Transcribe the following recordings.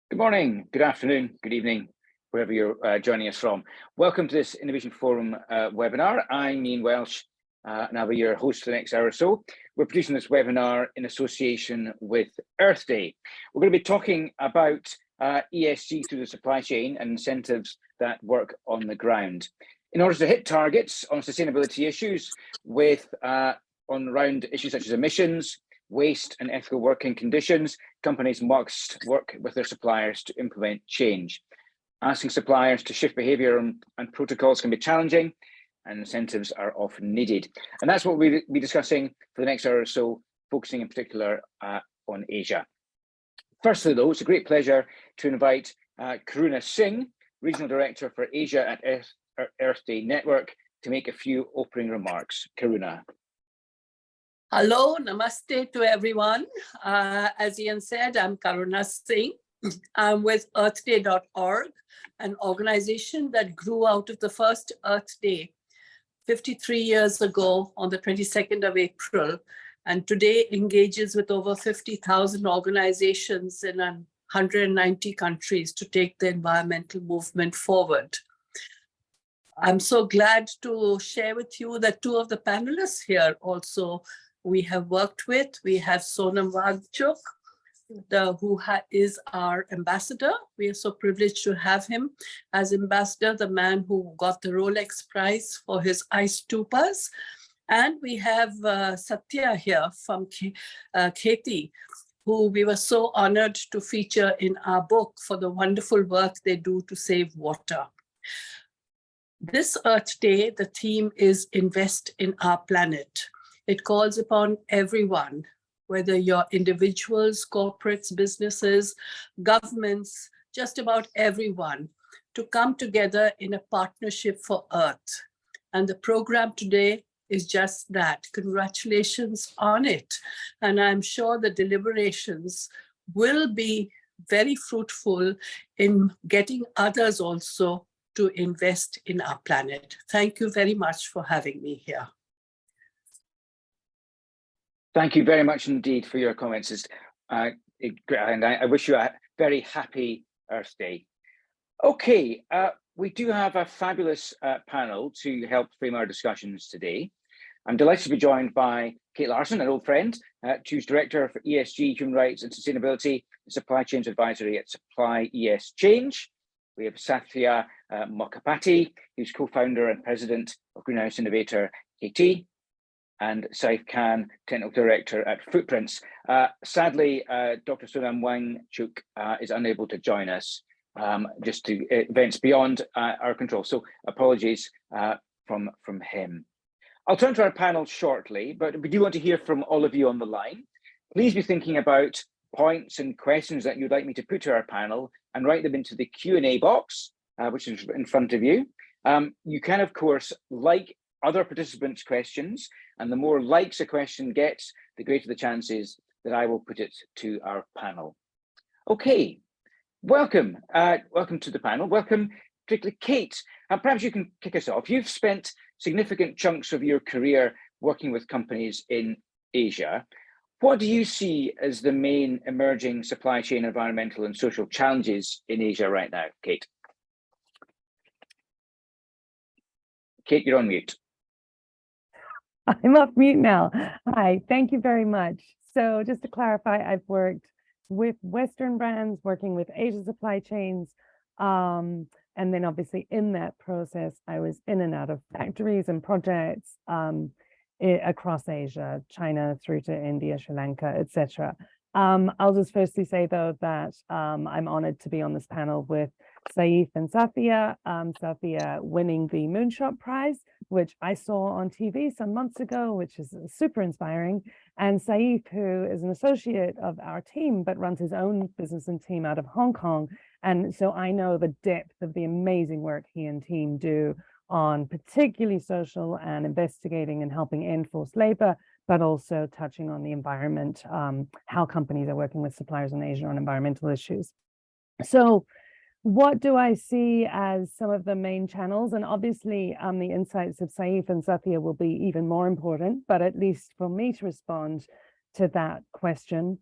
Good morning, good afternoon, good evening, wherever you're joining us from. Welcome to this Innovation Forum webinar. I'm Ian Welsh, and I'll be your host for the next hour or so. We're producing this webinar in association with Earth Day. We're going to be talking about ESG through the supply chain and incentives that work on the ground. In order to hit targets on sustainability issues on around issues such as emissions, waste and ethical working conditions, companies must work with their suppliers to implement change. Asking suppliers to shift behaviour and protocols can be challenging, and incentives are often needed. And that's what we'll be discussing for the next hour or so, focusing in particular on Asia. Firstly, though, it's a great pleasure to invite Karuna Singh, Regional Director for Asia at Earth Day Network, to make a few opening remarks. Karuna. Hello, namaste to everyone. As Ian said, I'm Karuna Singh. I'm with earthday.org, an organization that grew out of the first Earth Day 53 years ago on the 22nd of April, and today engages with over 50,000 organizations in 190 countries to take the environmental movement forward. I'm so glad to share with you that two of the panelists here also we have worked with. We have Sonam Wangchuk, who is our ambassador. We are so privileged to have him as ambassador, the man who got the Rolex Prize for his ice stupas. And we have Satya here from Kheti, who we were so honored to feature in our book for the wonderful work they do to save water. This Earth Day, the theme is Invest in Our Planet. It calls upon everyone, whether you're individuals, corporates, businesses, governments, just about everyone, to come together in a partnership for Earth. And the program today is just that. Congratulations on it. And I'm sure the deliberations will be very fruitful in getting others also to invest in our planet. Thank you very much for having me here. Thank you very much indeed for your comments. And I wish you a very happy Earth Day. Okay, we do have a fabulous panel to help frame our discussions today. I'm delighted to be joined by Kate Larson, an old friend, who's Director for ESG, Human Rights and Sustainability, Supply Chains Advisory at Supply ES Change. We have Satya Mokhapati, who's co-founder and president of Greenhouse Innovator KT, and Saif Khan, Technical Director at Footprints. Sadly, Dr. Sonam Wangchuk is unable to join us just to events beyond our control. So apologies from him. I'll turn to our panel shortly, but we do want to hear from all of you on the line. Please be thinking about points and questions that you'd like me to put to our panel and write them into the Q&A box, which is in front of you. You can, of course, like other participants' questions, and the more likes a question gets, the greater the chances that I will put it to our panel. Okay, welcome to the panel. Welcome, particularly Kate. Perhaps you can kick us off. You've spent significant chunks of your career working with companies in Asia. What do you see as the main emerging supply chain, environmental and social challenges in Asia right now, Kate? Kate, you're on mute. I'm off mute now. Hi, thank you very much. So just to clarify, I've worked with Western brands, working with Asia supply chains, and then obviously in that process, I was in and out of factories and projects across Asia, China through to India, Sri Lanka, etc. I'll just firstly say, though, that I'm honored to be on this panel with Saif and Satya. Satya winning the Moonshot Prize, which I saw on TV some months ago, which is super inspiring. And Saif, who is an associate of our team, but runs his own business and team out of Hong Kong. And so I know the depth of the amazing work he and team do on particularly social and investigating and helping end forced labor, but also touching on the environment, how companies are working with suppliers in Asia on environmental issues. So what do I see as some of the main channels? And obviously the insights of Saif and Satya will be even more important, but at least for me to respond to that question.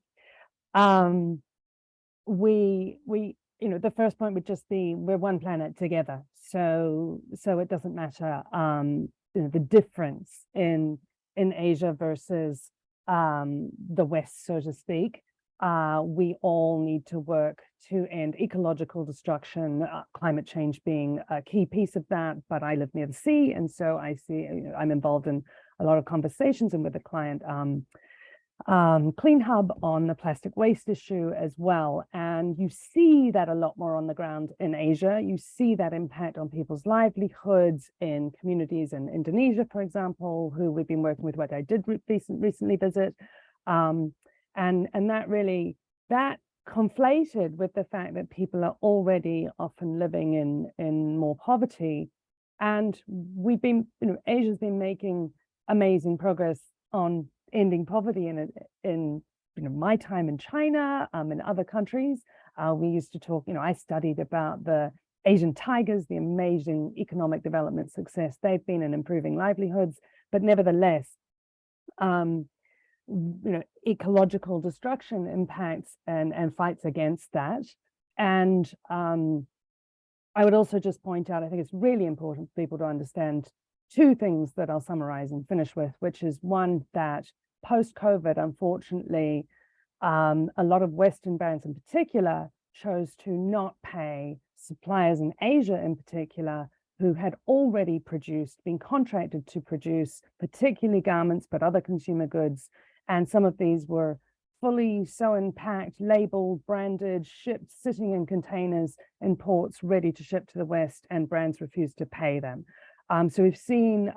the first point would just be we're one planet together. So it doesn't matter the difference in Asia versus the West, so to speak. We all need to work to end ecological destruction, climate change being a key piece of that. But I live near the sea, and so I see, I'm involved in a lot of conversations and with the client Clean Hub on the plastic waste issue as well. And you see that a lot more on the ground in Asia. You see that impact on people's livelihoods in communities in Indonesia, for example, who we've been working with, what I did recently visit. And that conflated with the fact that people are already often living in more poverty. And we've been, Asia's been making amazing progress on ending poverty in my time in China, in other countries. We used to talk, I studied about the Asian tigers, the amazing economic development success they've been in improving livelihoods, but nevertheless, ecological destruction impacts and fights against that. And I would also just point out, I think it's really important for people to understand two things that I'll summarize and finish with, which is one, that post-COVID, unfortunately, a lot of Western brands in particular chose to not pay suppliers in Asia in particular, who had already been contracted to produce particularly garments, but other consumer goods. And some of these were fully sewn, packed, labeled, branded, shipped, sitting in containers in ports, ready to ship to the West, and brands refused to pay them. So we've seen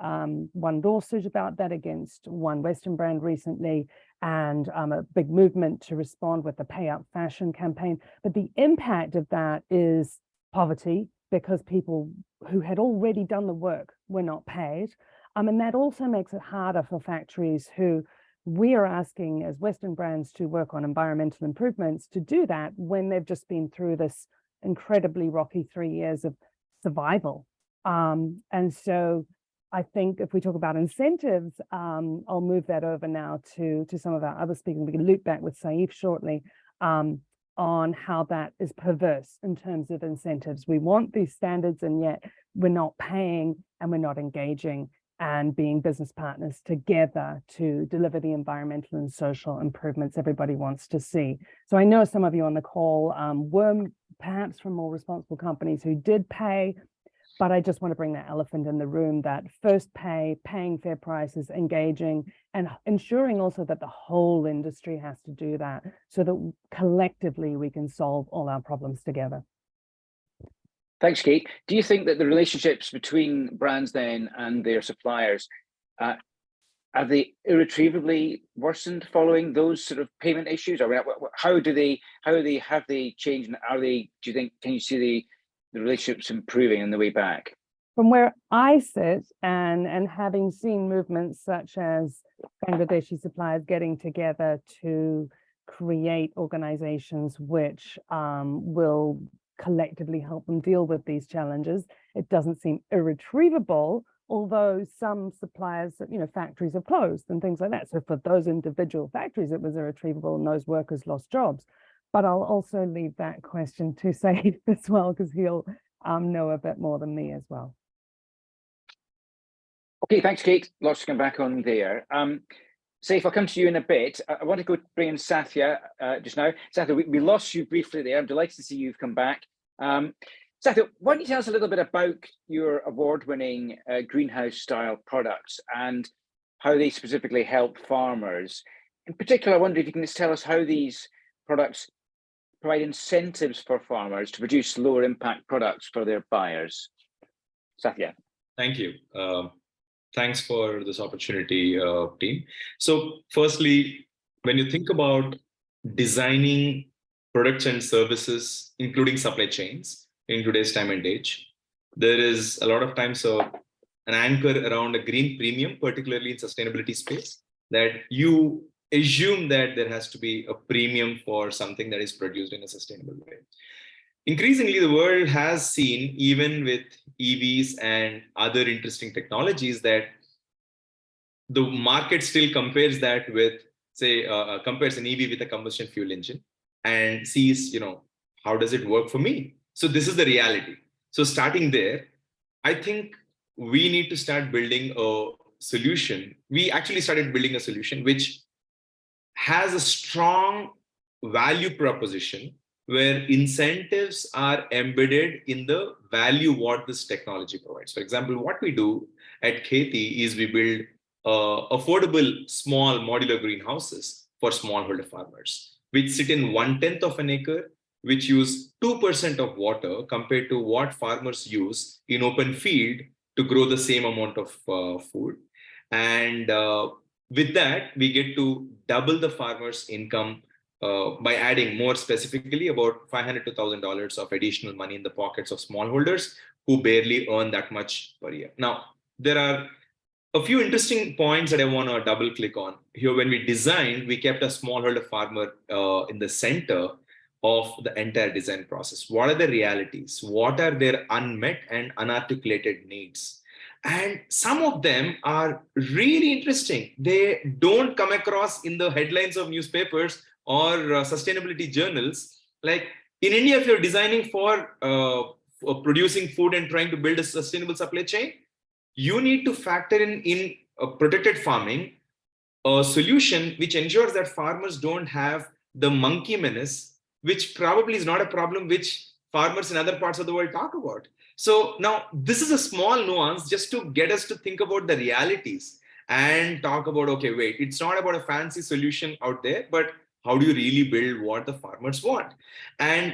one lawsuit about that against one Western brand recently, and a big movement to respond with the Pay Up Fashion campaign. But the impact of that is poverty, because people who had already done the work were not paid. And that also makes it harder for factories who we are asking as Western brands to work on environmental improvements to do that when they've just been through this incredibly rocky 3 years of survival. And so I think if we talk about incentives, I'll move that over now to some of our other speakers. We can loop back with Saif shortly on how that is perverse in terms of incentives. We want these standards, and yet we're not paying and we're not engaging and being business partners together to deliver the environmental and social improvements everybody wants to see. So I know some of you on the call were perhaps from more responsible companies who did pay, but I just want to bring that elephant in the room, that first paying fair prices, engaging, and ensuring also that the whole industry has to do that so that collectively we can solve all our problems together. Thanks, Kate. Do you think that the relationships between brands then and their suppliers, have they irretrievably worsened following those sort of payment issues? Or have they changed? And do you think, can you see the relationships improving on the way back? From where I sit, and having seen movements such as Bangladeshi suppliers getting together to create organizations which will collectively help them deal with these challenges, it doesn't seem irretrievable, although some suppliers, factories have closed and things like that. So for those individual factories, it was irretrievable and those workers lost jobs. But I'll also leave that question to Saif as well, because he'll know a bit more than me as well. Okay, thanks, Kate. Lots to come back on there. Saif, I'll come to you in a bit. I want to go bring in Sathya just now. Sathya, we lost you briefly there. I'm delighted to see you've come back. Sathya, why don't you tell us a little bit about your award-winning greenhouse-style products and how they specifically help farmers? In particular, I wonder if you can just tell us how these products provide incentives for farmers to produce lower impact products for their buyers. Sathya. Thank you. Thanks for this opportunity, team. So firstly, when you think about designing products and services, including supply chains in today's time and age, there is a lot of times an anchor around a green premium, particularly in sustainability space, that you assume that there has to be a premium for something that is produced in a sustainable way. Increasingly, the world has seen, even with EVs and other interesting technologies, that the market still compares that with, say, compares an EV with a combustion fuel engine. and sees, how does it work for me? So this is the reality. So starting there, I think we need to start building a solution. We actually started building a solution which has a strong value proposition where incentives are embedded in the value what this technology provides. For example, what we do at Kheti is we build affordable small modular greenhouses for smallholder farmers, which sit in 1/10 of an acre, which use 2% of water compared to what farmers use in open field to grow the same amount of food. And with that, we get to double the farmer's income by adding, more specifically, about $500 to $1,000 of additional money in the pockets of smallholders who barely earn that much per year. Now, there are a few interesting points that I want to double click on. Here, when we designed, we kept a smallholder farmer in the center of the entire design process. What are the realities? What are their unmet and unarticulated needs? And some of them are really interesting. They don't come across in the headlines of newspapers or sustainability journals. Like in India, if you're designing for producing food and trying to build a sustainable supply chain, you need to factor in protected farming, a solution which ensures that farmers don't have the monkey menace, which probably is not a problem which farmers in other parts of the world talk about. So now this is a small nuance just to get us to think about the realities and talk about, okay, wait, it's not about a fancy solution out there, but how do you really build what the farmers want? And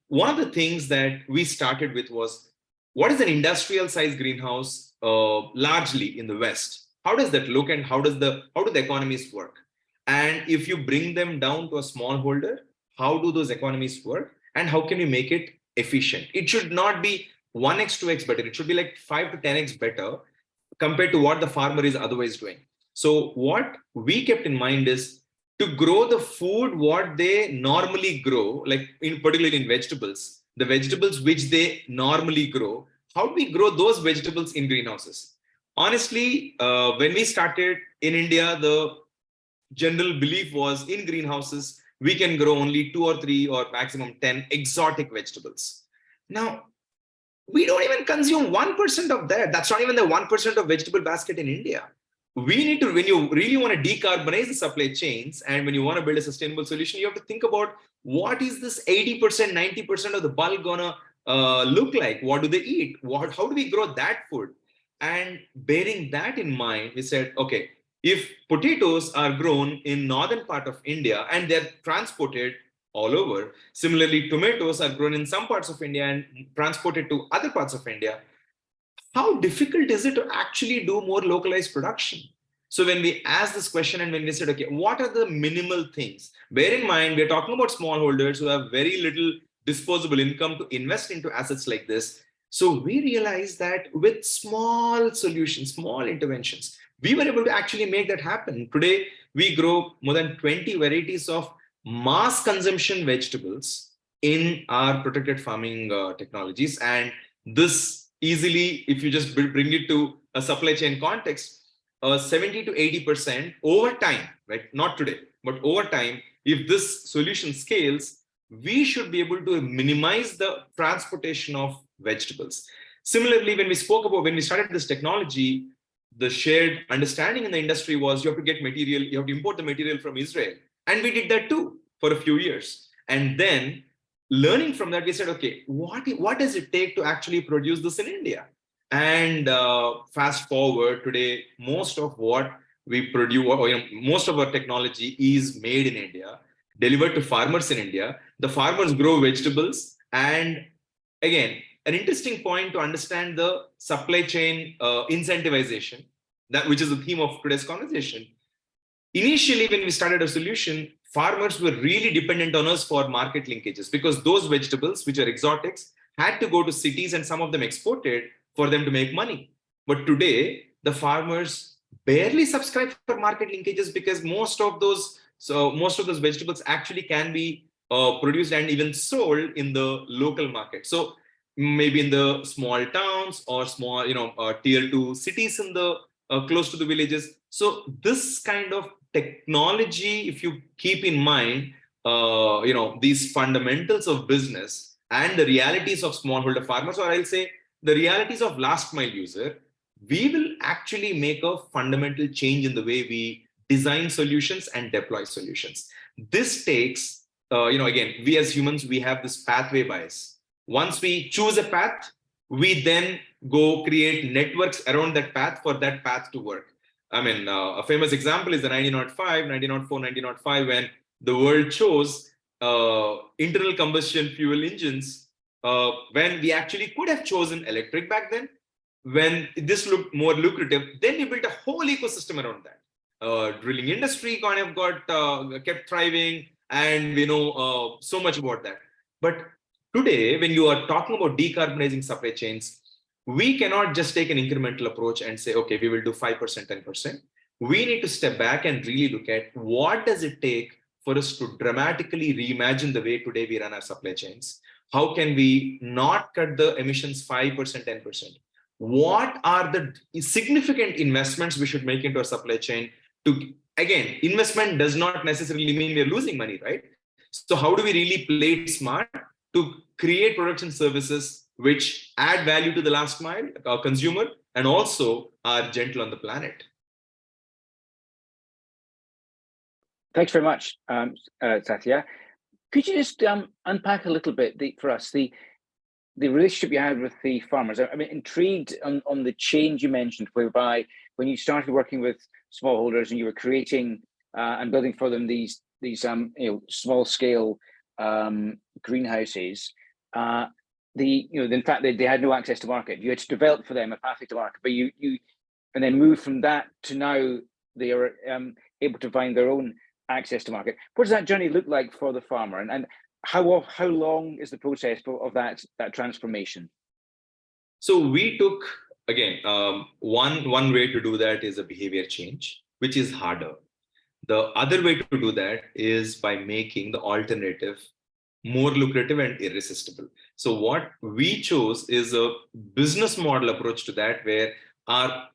one of the things that we started with was, what is an industrial size greenhouse largely in the West? How does that look, and how do the economies work? And if you bring them down to a smallholder, how do those economies work? And how can we make it efficient? It should not be 1x, 2x better. It should be like 5 to 10x better compared to what the farmer is otherwise doing. So what we kept in mind is to grow the food what they normally grow, like particularly in vegetables, the vegetables which they normally grow. How do we grow those vegetables in greenhouses? Honestly, when we started in India, the general belief was in greenhouses, we can grow only 2 or 3 or maximum 10 exotic vegetables. Now, we don't even consume 1% of that. That's not even the 1% of vegetable basket in India. We need to, when you really want to decarbonize the supply chains and when you want to build a sustainable solution, you have to think about what is this 80%, 90% of the bulk gonna look like? What do they eat? How do we grow that food? And bearing that in mind, we said, okay, if potatoes are grown in northern part of India and they're transported all over, similarly, tomatoes are grown in some parts of India and transported to other parts of India, how difficult is it to actually do more localized production? So when we asked this question and when we said, okay, what are the minimal things? Bear in mind, we're talking about smallholders who have very little disposable income to invest into assets like this. So we realized that with small solutions, small interventions, we were able to actually make that happen. Today, we grow more than 20 varieties of mass consumption vegetables in our protected farming technologies. And this easily, if you just bring it to a supply chain context, 70 to 80% over time, right? Not today, but over time, if this solution scales, we should be able to minimize the transportation of vegetables. Similarly, when we started this technology, the shared understanding in the industry was you have to get material, you have to import the material from Israel. And we did that too for a few years. And then learning from that, we said, okay, what does it take to actually produce this in India? And fast forward today, most of what we produce, most of our technology is made in India, delivered to farmers in India. The farmers grow vegetables. And again, an interesting point to understand the supply chain incentivization, which is the theme of today's conversation. Initially, when we started a solution, farmers were really dependent on us for market linkages because those vegetables, which are exotics, had to go to cities and some of them exported for them to make money. But today, the farmers barely subscribe for market linkages because most of those vegetables actually can be produced and even sold in the local market. So maybe in the small towns or small, tier 2 cities in the close to the villages. So this kind of technology, if you keep in mind, these fundamentals of business and the realities of smallholder farmers, or I'll say the realities of last mile user, we will actually make a fundamental change in the way we design solutions and deploy solutions. This takes, again, we as humans, we have this pathway bias. Once we choose a path, we then go create networks around that path for that path to work. I mean, a famous example is the 1905, when the world chose internal combustion fuel engines, when we actually could have chosen electric back then. When this looked more lucrative, then we built a whole ecosystem around that. Drilling industry kind of got kept thriving, and we know so much about that. But today, when you are talking about decarbonizing supply chains, we cannot just take an incremental approach and say, okay, we will do 5%, 10%. We need to step back and really look at what does it take for us to dramatically reimagine the way today we run our supply chains. How can we not cut the emissions 5%, 10%? What are the significant investments we should make into our supply chain? To, again, investment does not necessarily mean we're losing money, right? So how do we really play it smart to create products and services which add value to the last mile, our consumer, and also are gentle on the planet? Thanks very much, Satya. Could you just unpack a little bit for us the relationship you had with the farmers? I'm intrigued on the change you mentioned, whereby when you started working with smallholders and you were creating and building for them these small scale greenhouses. In fact they had no access to market. You had to develop for them a pathway to market, but you and then move from that to now they are able to find their own access to market. What does that journey look like for the farmer, and how long is the process of that transformation? So we took, again, one way to do that is a behavior change, which is harder. The other way to do that is by making the alternative more lucrative and irresistible. So what we chose is a business model approach to that, where our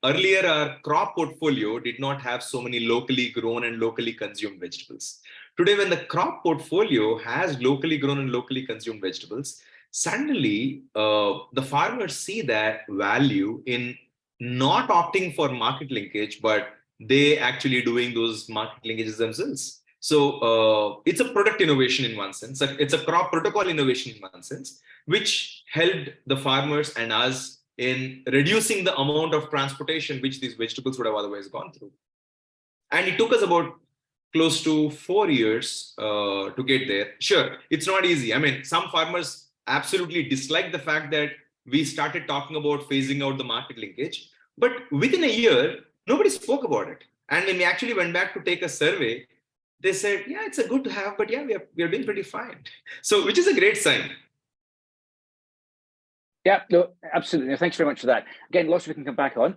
crop portfolio did not have so many locally grown and locally consumed vegetables. Today, when the crop portfolio has locally grown and locally consumed vegetables, suddenly the farmers see that value in not opting for market linkage, but they actually doing those market linkages themselves. So it's a product innovation in one sense. It's a crop protocol innovation in one sense, which helped the farmers and us in reducing the amount of transportation which these vegetables would have otherwise gone through. And it took us about close to 4 years to get there. Sure, it's not easy. I mean, some farmers absolutely dislike the fact that we started talking about phasing out the market linkage, but within a year, nobody spoke about it. And when we actually went back to take a survey, they said, yeah, it's a good to have, but yeah, we are doing pretty fine. So, which is a great sign. Yeah, no, absolutely. Thanks very much for that. Again, lots we can come back on.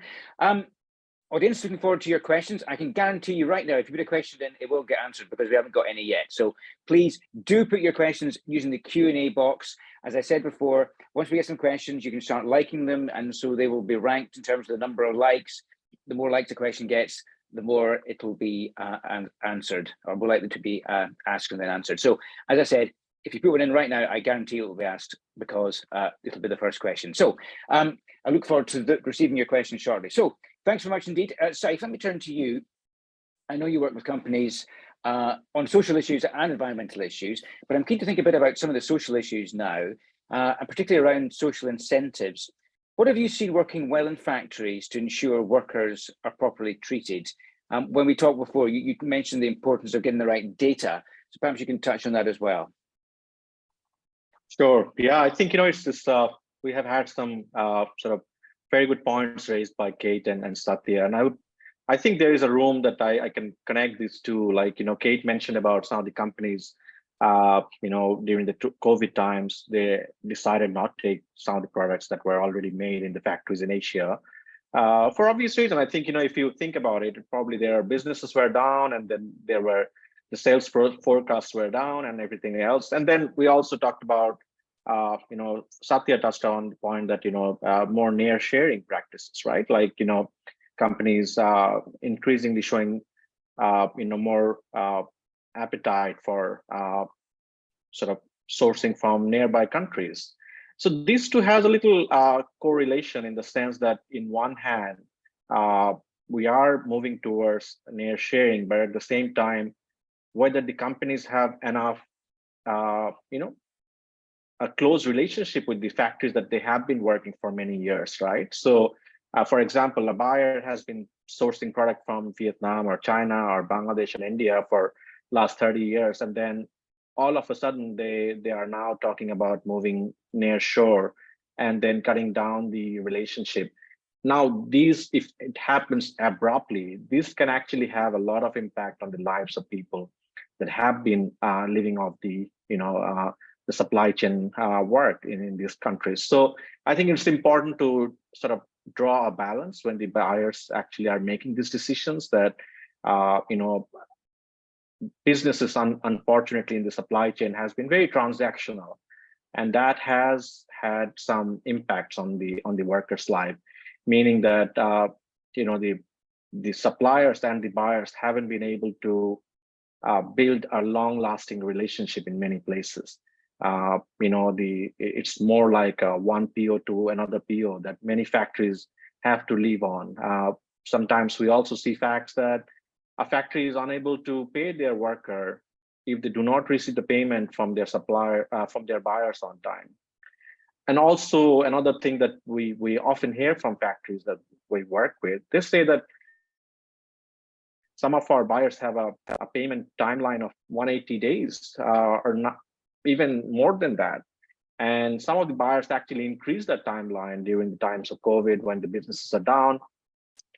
Audience, looking forward to your questions. I can guarantee you right now, if you put a question in, it will get answered because we haven't got any yet. So please do put your questions using the Q&A box. As I said before, once we get some questions, you can start liking them, and so they will be ranked in terms of the number of likes. The more likes a question gets, the more it will be answered, or more likely to be asked and then answered. So as I said, if you put one in right now, I guarantee it will be asked because it'll be the first question. So I look forward to receiving your questions shortly. So thanks very much indeed. Saif, let me turn to you. I know you work with companies on social issues and environmental issues, but I'm keen to think a bit about some of the social issues now, and particularly around social incentives. What have you seen working well in factories to ensure workers are properly treated? When we talked before, you mentioned the importance of getting the right data. So perhaps you can touch on that as well. Sure. Yeah, I think, it's this, we have had some sort of very good points raised by Kate and Satya. And I think there is a room that I can connect these two. Like, Kate mentioned about some of the companies, during the COVID times, they decided not to take some of the products that were already made in the factories in Asia. For obvious reason. I think, if you think about it, probably their businesses were down, and then the sales forecasts were down and everything else. And then we also talked about, Satya touched on the point that, more near sharing practices, right? Like, companies increasingly showing, more appetite for sort of sourcing from nearby countries. So these two has a little correlation in the sense that in one hand, we are moving towards near sharing, but at the same time, whether the companies have enough, a close relationship with the factories that they have been working for many years, right? So, for example, a buyer has been sourcing product from Vietnam or China or Bangladesh and India for last 30 years, and then all of a sudden they are now talking about moving near shore and then cutting down the relationship. Now, these, if it happens abruptly, this can actually have a lot of impact on the lives of people that have been living off the, the supply chain work in these countries. So I think it's important to sort of draw a balance when the buyers actually are making these decisions that, businesses, unfortunately, in the supply chain has been very transactional, and that has had some impacts on the workers' life, meaning that the suppliers and the buyers haven't been able to build a long-lasting relationship in many places. It's more like one PO to another PO that many factories have to live on. Sometimes we also see facts that a factory is unable to pay their worker if they do not receive the payment from their supplier, from their buyers on time. And also another thing that we often hear from factories that we work with, they say that some of our buyers have a payment timeline of 180 days or not even more than that. And some of the buyers actually increase that timeline during the times of COVID when the businesses are down.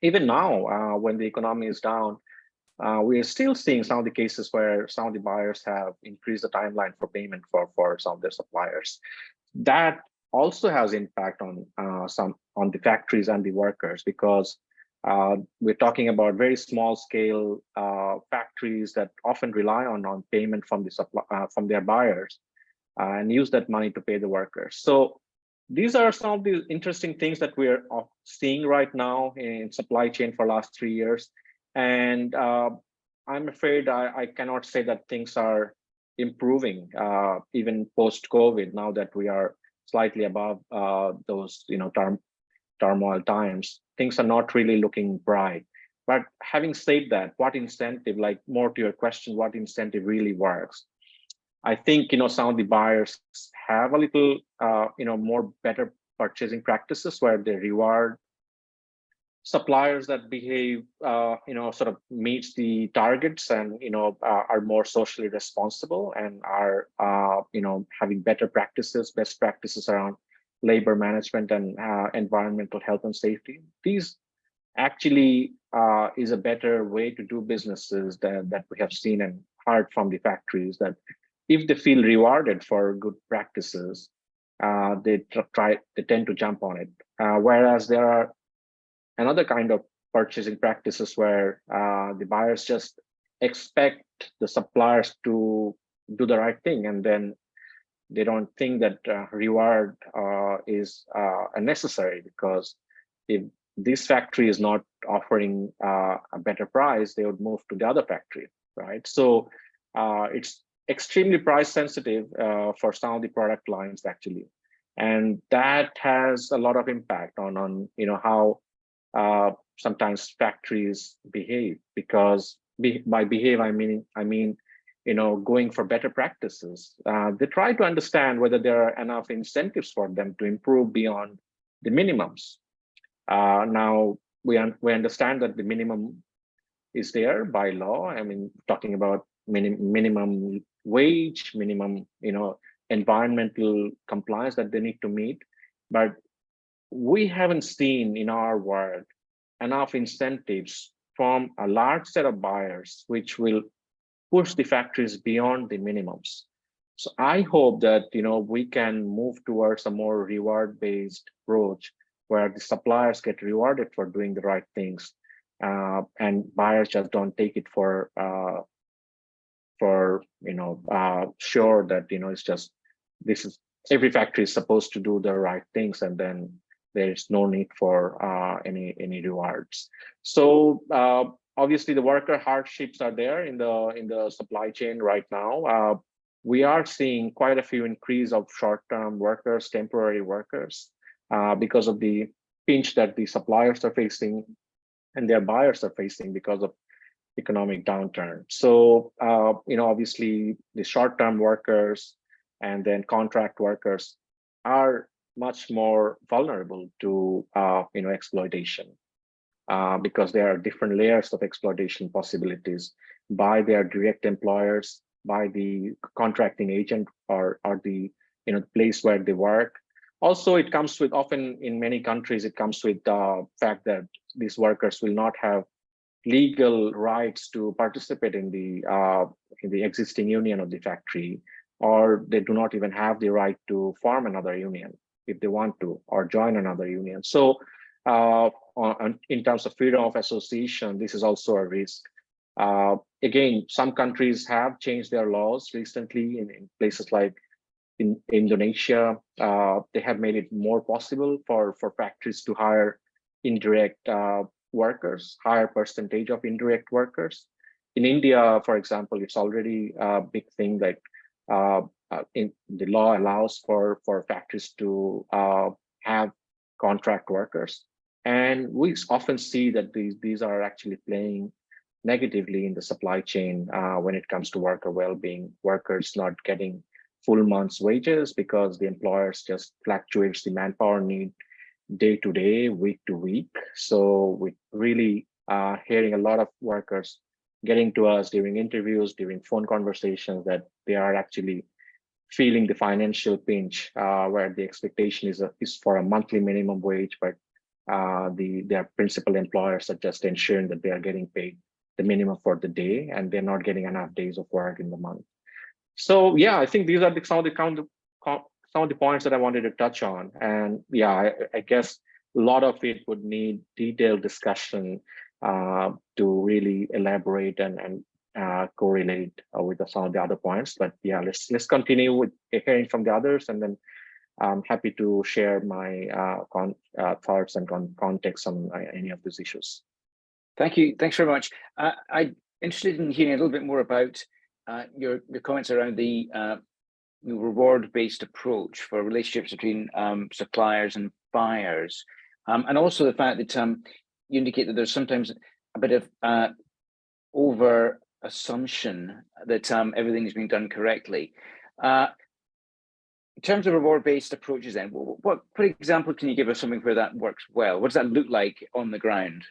Even now, when the economy is down, we are still seeing some of the cases where some of the buyers have increased the timeline for payment for some of their suppliers. That also has impact on the factories and the workers, because we're talking about very small scale factories that often rely on payment from from their buyers and use that money to pay the workers. So these are some of the interesting things that we're seeing right now in supply chain for last 3 years. And I'm afraid I cannot say that things are improving even post-COVID, now that we are slightly above those turmoil times. Things are not really looking bright. But having said that, what incentive, like more to your question, what incentive really works? I think some of the buyers have a little more better purchasing practices where they reward suppliers that behave sort of meets the targets and are more socially responsible and are having better practices, best practices around labor management and environmental health and safety. These actually is a better way to do businesses that we have seen and heard from the factories, that if they feel rewarded for good practices, they tend to jump on it. Whereas there are another kind of purchasing practices where the buyers just expect the suppliers to do the right thing, and then they don't think that reward is necessary, because if this factory is not offering a better price, they would move to the other factory, right? So it's extremely price sensitive for some of the product lines actually, and that has a lot of impact on how sometimes factories behave, because by behave I mean going for better practices. They try to understand whether there are enough incentives for them to improve beyond the minimums. Now we understand that the minimum is there by law. I mean, talking about minimum wage, minimum environmental compliance that they need to meet, but we haven't seen in our world enough incentives from a large set of buyers which will push the factories beyond the minimums. So I hope that we can move towards a more reward-based approach where the suppliers get rewarded for doing the right things, and buyers just don't take it for sure that it's just every factory is supposed to do the right things, and then there is no need for any rewards. So obviously, the worker hardships are there in the supply chain right now. We are seeing quite a few increase of short-term workers, temporary workers, because of the pinch that the suppliers are facing and their buyers are facing because of economic downturn. So, obviously, the short-term workers and then contract workers are much more vulnerable to, exploitation. Because there are different layers of exploitation possibilities by their direct employers, by the contracting agent, or the place where they work. Also, it comes with, often in many countries, it comes with the fact that these workers will not have legal rights to participate in the existing union of the factory, or they do not even have the right to form another union if they want to, or join another union. So in terms of freedom of association, this is also a risk. Again, some countries have changed their laws recently in places like in Indonesia. They have made it more possible for factories to hire indirect workers, higher percentage of indirect workers. In India, for example, it's already a big thing that in the law allows for factories to have contract workers. And we often see that these are actually playing negatively in the supply chain when it comes to worker well-being, workers not getting full month's wages because the employers just fluctuates the manpower need day to day, week to week. So we really hearing a lot of workers getting to us during interviews, during phone conversations, that they are actually feeling the financial pinch, where the expectation is for a monthly minimum wage, but their principal employers are just ensuring that they are getting paid the minimum for the day, and they're not getting enough days of work in the month. So yeah, I think these are some of the points that I wanted to touch on. And yeah, I guess a lot of it would need detailed discussion to really elaborate and correlate with some of the other points. But yeah, let's continue with hearing from the others, and then I'm happy to share my thoughts and context on any of these issues. Thank you. Thanks very much. I'm interested in hearing a little bit more about your comments around the reward-based approach for relationships between suppliers and buyers, and also the fact that you indicate that there's sometimes a bit of over assumption that everything is being done correctly. In terms of reward-based approaches, then, what for example can you give us something where that works well? What does that look like on the ground?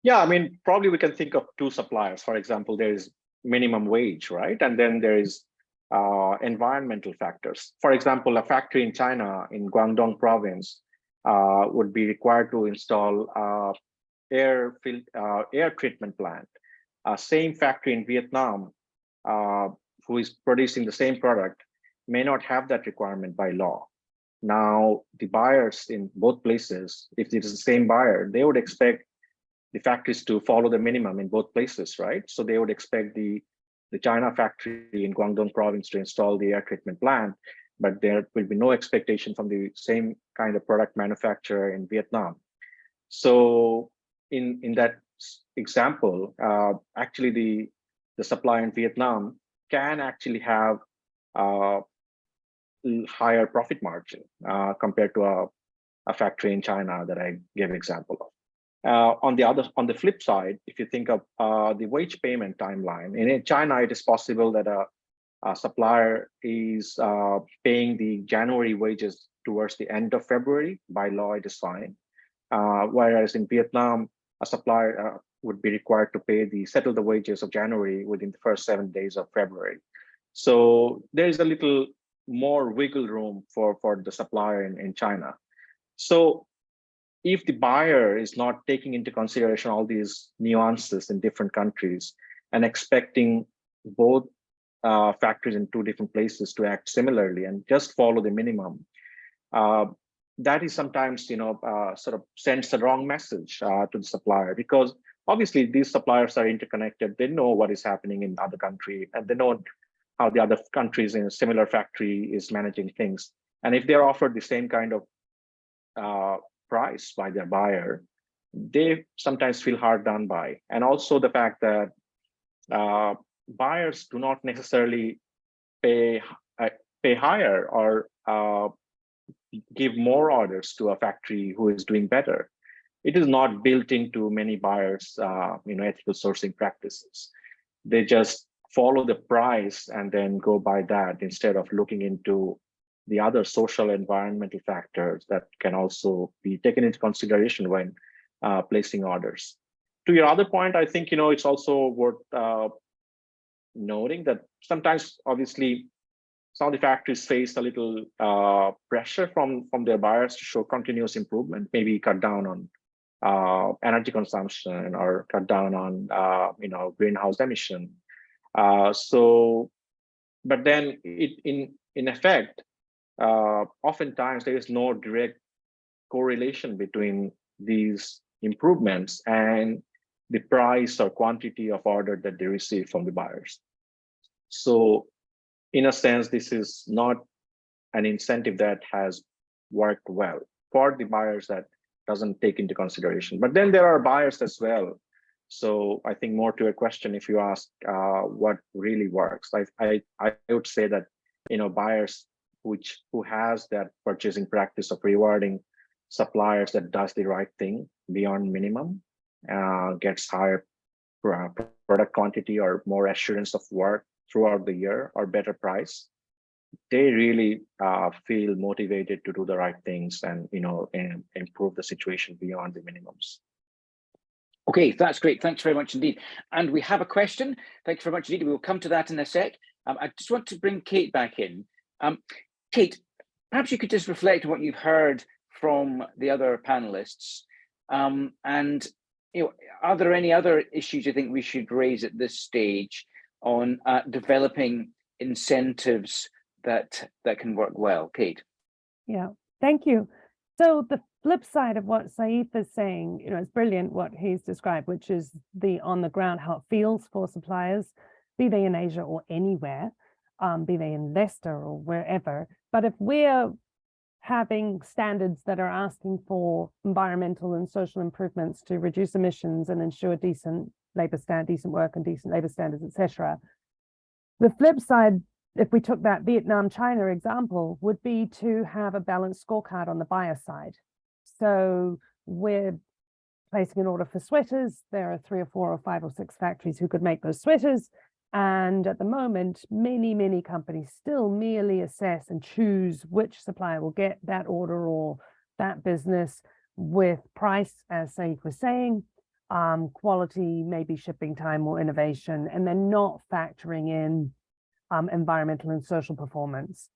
Yeah, I mean, probably we can think of two suppliers. For example, there is minimum wage, right? And then there is environmental factors. For example, a factory in China, in Guangdong province, would be required to install air treatment plant. Same factory in Vietnam, who is producing the same product, may not have that requirement by law. Now, the buyers in both places, if it is the same buyer, they would expect the factories to follow the minimum in both places, right? So they would expect the China factory in Guangdong province to install the air treatment plant, but there will be no expectation from the same kind of product manufacturer in Vietnam. So in that example, actually the supplier in Vietnam can actually have higher profit margin compared to a factory in China that I gave example of. On the flip side, if you think of the wage payment timeline, in China, it is possible that a supplier is paying the January wages towards the end of February. By law, it is fine. Whereas in Vietnam, a supplier would be required to settle the wages of January within the first 7 days of February. So there is a little more wiggle room for the supplier in China. So if the buyer is not taking into consideration all these nuances in different countries and expecting both factories in two different places to act similarly and just follow the minimum, that is sometimes sort of sends the wrong message to the supplier, because obviously these suppliers are interconnected. They know what is happening in other country, and they know how the other countries in a similar factory is managing things. And if they're offered the same kind of price by their buyer, they sometimes feel hard done by. And also the fact that buyers do not necessarily pay higher or give more orders to a factory who is doing better. It is not built into many buyers' ethical sourcing practices. They just follow the price and then go by that instead of looking into the other social environmental factors that can also be taken into consideration when placing orders. To your other point, I think it's also worth noting that sometimes, obviously, some of the factories face a little pressure from their buyers to show continuous improvement, maybe cut down on energy consumption or cut down on greenhouse emission. But then in effect, oftentimes there is no direct correlation between these improvements and the price or quantity of order that they receive from the buyers. So in a sense, this is not an incentive that has worked well for the buyers that doesn't take into consideration. But then there are buyers as well. So I think more to a question, if you ask what really works, I would say that buyers who has that purchasing practice of rewarding suppliers that does the right thing beyond minimum, gets higher product quantity or more assurance of work throughout the year or better price, they really feel motivated to do the right things and improve the situation beyond the minimums. Okay, that's great. Thanks very much indeed. And we have a question. Thanks very much indeed. We will come to that in a sec. I just want to bring Kate back in. Kate, perhaps you could just reflect on what you've heard from the other panelists. And are there any other issues you think we should raise at this stage on developing incentives that can work well? Kate. Yeah, thank you. So the flip side of what Saif is saying, it's brilliant what he's described, which is the on the ground, how it feels for suppliers, be they in Asia or anywhere, be they in Leicester or wherever. But if we're having standards that are asking for environmental and social improvements to reduce emissions and ensure decent work and decent labor standards, etc. The flip side, if we took that Vietnam-China example, would be to have a balanced scorecard on the buyer side. So we're placing an order for sweaters. There are 3 or 4 or 5 or 6 factories who could make those sweaters. And at the moment, many companies still merely assess and choose which supplier will get that order or that business with price, as Saif was saying, quality, maybe shipping time or innovation, and they're not factoring in environmental and social performance.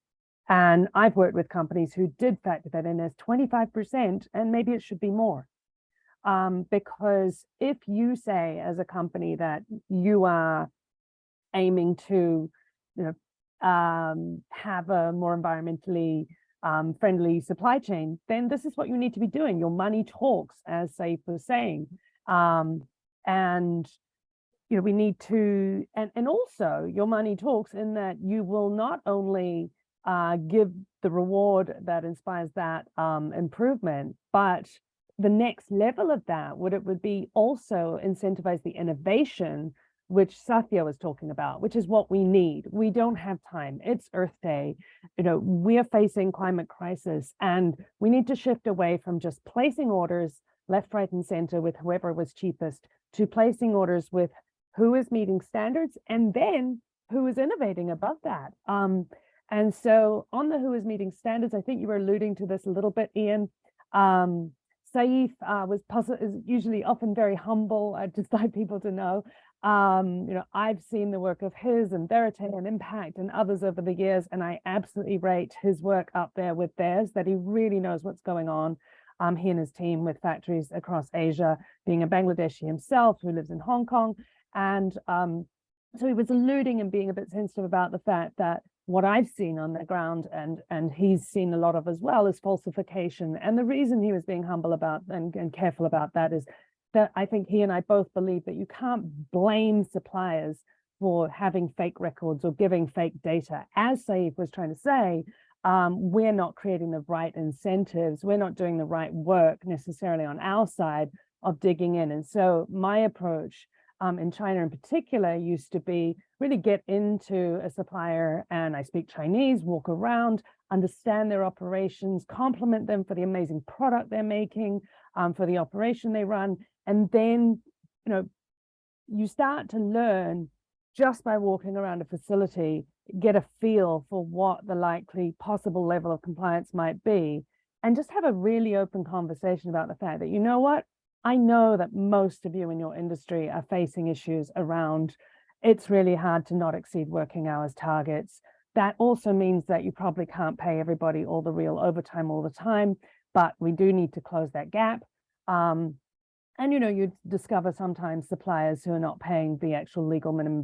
And I've worked with companies who did factor that in as 25%, and maybe it should be more. Because if you say as a company that you are aiming to have a more environmentally friendly supply chain, then this is what you need to be doing. Your money talks, as Saif was saying. And we need to, and also your money talks in that you will not only give the reward that inspires that improvement, but the next level of that, would be also incentivize the innovation, which Satya was talking about, which is what we need. We don't have time. It's Earth Day. We're facing climate crisis, and we need to shift away from just placing orders left, right, and center with whoever was cheapest to placing orders with who is meeting standards and then who is innovating above that. And so on the who is meeting standards, I think you were alluding to this a little bit, Ian. Saif is usually often very humble. I'd just like people to know. I've seen the work of his and Verite and Impact and others over the years, and I absolutely rate his work up there with theirs, that he really knows what's going on. He and his team with factories across Asia, being a Bangladeshi himself who lives in Hong Kong. And so he was alluding and being a bit sensitive about the fact that what I've seen on the ground and he's seen a lot of as well is falsification. And the reason he was being humble about and careful about that is that I think he and I both believe that you can't blame suppliers for having fake records or giving fake data. As Saif was trying to say, we're not creating the right incentives. We're not doing the right work necessarily on our side digging in. And so my approach in China in particular used to be really get into a supplier, and I speak Chinese, walk around, understand their operations, compliment them for the amazing product they're making, for the operation they run. And then, you know, you start to learn just by walking around a facility, get a feel for what the likely possible level of compliance might be, and just have a really open conversation about the fact that, you know what, I know that most of you in your industry are facing issues around, it's really hard to not exceed working hours targets. That also means that you probably can't pay everybody all the real overtime all the time, but we do need to close that gap. And, you know, you discover sometimes suppliers who are not paying the actual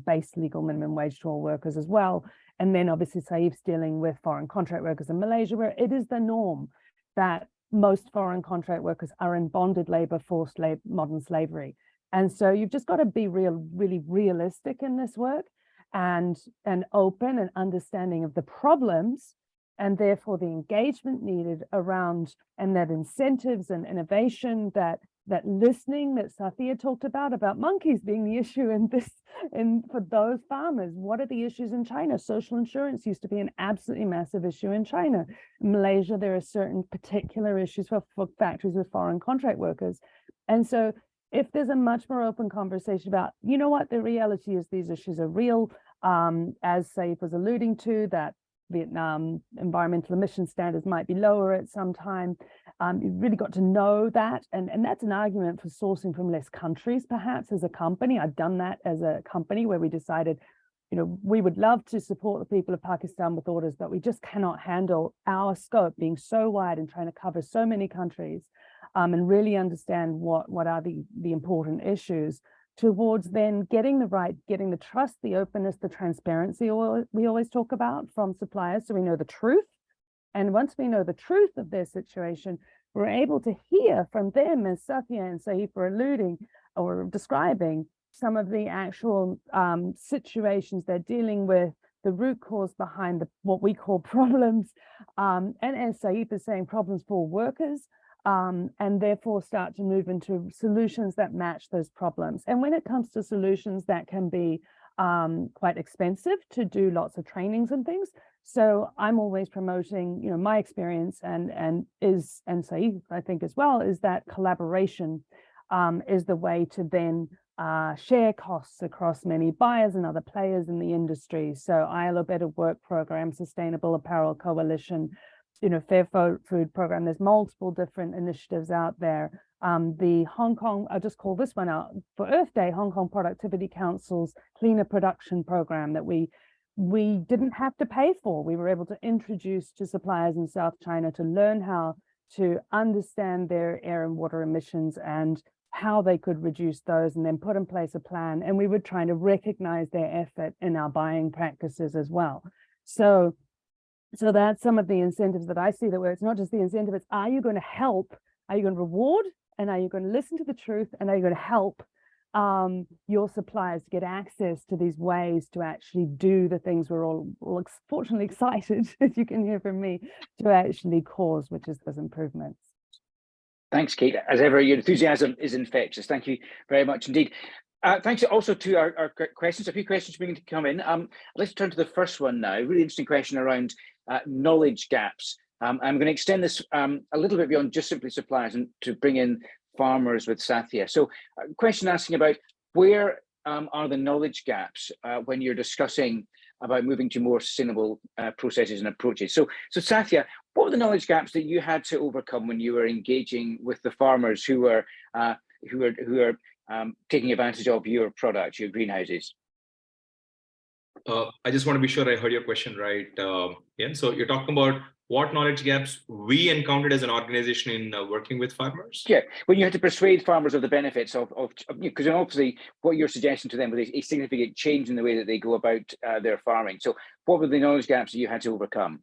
base legal minimum wage to all workers as well. And then obviously Saif's dealing with foreign contract workers in Malaysia, where it is the norm that most foreign contract workers are in bonded labor, forced labor, modern slavery. And so you've just got to be really realistic in this work and open and understanding of the problems, and therefore the engagement needed around, and that incentives and innovation, that listening that Satya talked about monkeys being the issue for those farmers. What are the issues in China? Social insurance used to be an absolutely massive issue in China. In Malaysia, there are certain particular issues for factories with foreign contract workers. And so if there's a much more open conversation about, you know what, the reality is these issues are real, as Saif was alluding to, that Vietnam environmental emission standards might be lower at some time. You've really got to know that. And that's an argument for sourcing from less countries, perhaps, as a company. I've done that as a company where we decided, you know, we would love to support the people of Pakistan with orders, but we just cannot handle our scope being so wide and trying to cover so many countries, and really understand what are the important issues, towards then getting the trust, the openness, the transparency we always talk about from suppliers, so we know the truth. And once we know the truth of their situation, we're able to hear from them, as Satya and Saif were alluding or describing, some of the actual situations they're dealing with, the root cause behind what we call problems, and as Saif is saying, problems for workers, and therefore start to move into solutions that match those problems. And when it comes to solutions, that can be quite expensive to do lots of trainings and things. So I'm always promoting, you know, my experience and Saif, I think as well, is that collaboration is the way to then share costs across many buyers and other players in the industry. So ILO Better Work Program, Sustainable Apparel Coalition, you know, Fair Food Program. There's multiple different initiatives out there. The Hong Kong, I'll just call this one out for Earth Day, Hong Kong Productivity Council's Cleaner Production Program that we didn't have to pay for. We were able to introduce to suppliers in South China to learn how to understand their air and water emissions and how they could reduce those, and then put in place a plan. And we were trying to recognize their effort in our buying practices as well. So that's some of the incentives that I see, that where it's not just the incentive, it's are you going to help, are you going to reward, and are you going to listen to the truth, and are you going to help your suppliers to get access to these ways to actually do the things we're all fortunately excited, as you can hear from me, to actually cause, which is those improvements. Thanks, Kate. As ever, your enthusiasm is infectious. Thank you very much indeed. Thanks also to our questions. A few questions beginning to come in. Let's turn to the first one now. A really interesting question around knowledge gaps. I'm going to extend this a little bit beyond just simply suppliers and to bring in farmers with Satya. So a question asking about where are the knowledge gaps when you're discussing about moving to more sustainable processes and approaches. So Satya, what were the knowledge gaps that you had to overcome when you were engaging with the farmers who are taking advantage of your product, your greenhouses? I just want to be sure I heard your question right. Yeah, so you're talking about what knowledge gaps we encountered as an organization in working with farmers? Yeah, when you had to persuade farmers of the benefits of because obviously what you're suggesting to them was a significant change in the way that they go about their farming. So what were the knowledge gaps that you had to overcome?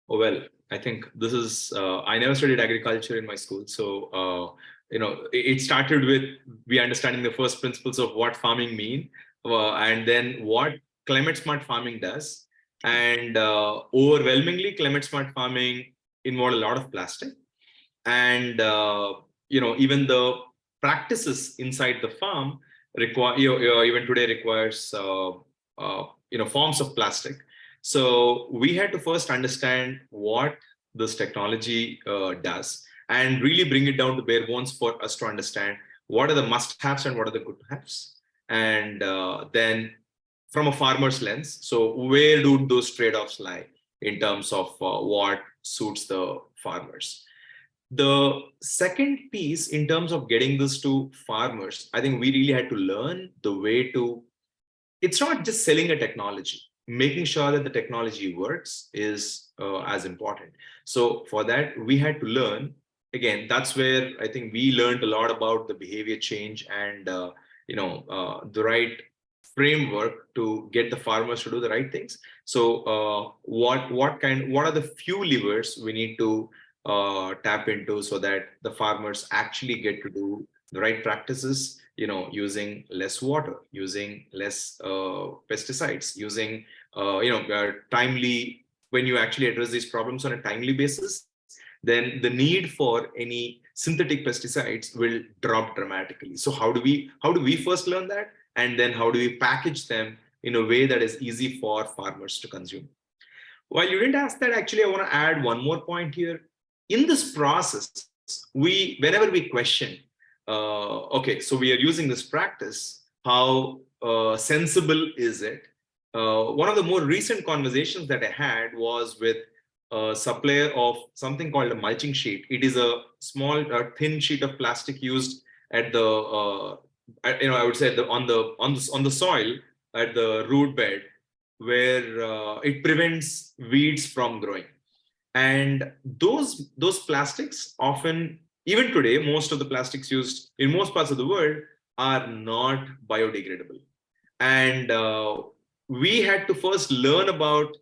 Oh, well, I think this is, I never studied agriculture in my school. So, you know, it started with we understanding the first principles of what farming mean, and then what climate smart farming does. And overwhelmingly, climate smart farming involved a lot of plastic. And, you know, even the practices inside the farm require, even today requires, forms of plastic. So we had to first understand what this technology does and really bring it down to bare bones for us to understand what are the must-haves and what are the good-haves. And then from a farmer's lens, so where do those trade-offs lie in terms of what suits the farmers? The second piece in terms of getting this to farmers, I think we really had to learn the way to, it's not just selling a technology, making sure that the technology works is as important. So for that, we had to learn, again, that's where I think we learned a lot about the behavior change and the right framework to get the farmers to do the right things. So what are the few levers we need to tap into so that the farmers actually get to do the right practices, using less water, using less pesticides, using timely, when you actually address these problems on a timely basis, then the need for any synthetic pesticides will drop dramatically. So how do we first learn that? And then how do we package them in a way that is easy for farmers to consume? While you didn't ask that, actually, I want to add one more point here. In this process, whenever we question, okay, so we are using this practice, how sensible is it? One of the more recent conversations that I had was with a supplier of something called a mulching sheet. It is a small, thin sheet of plastic used at the, I would say on the soil at the root bed, where it prevents weeds from growing. And those plastics often, even today, most of the plastics used in most parts of the world are not biodegradable. And we had to first learn about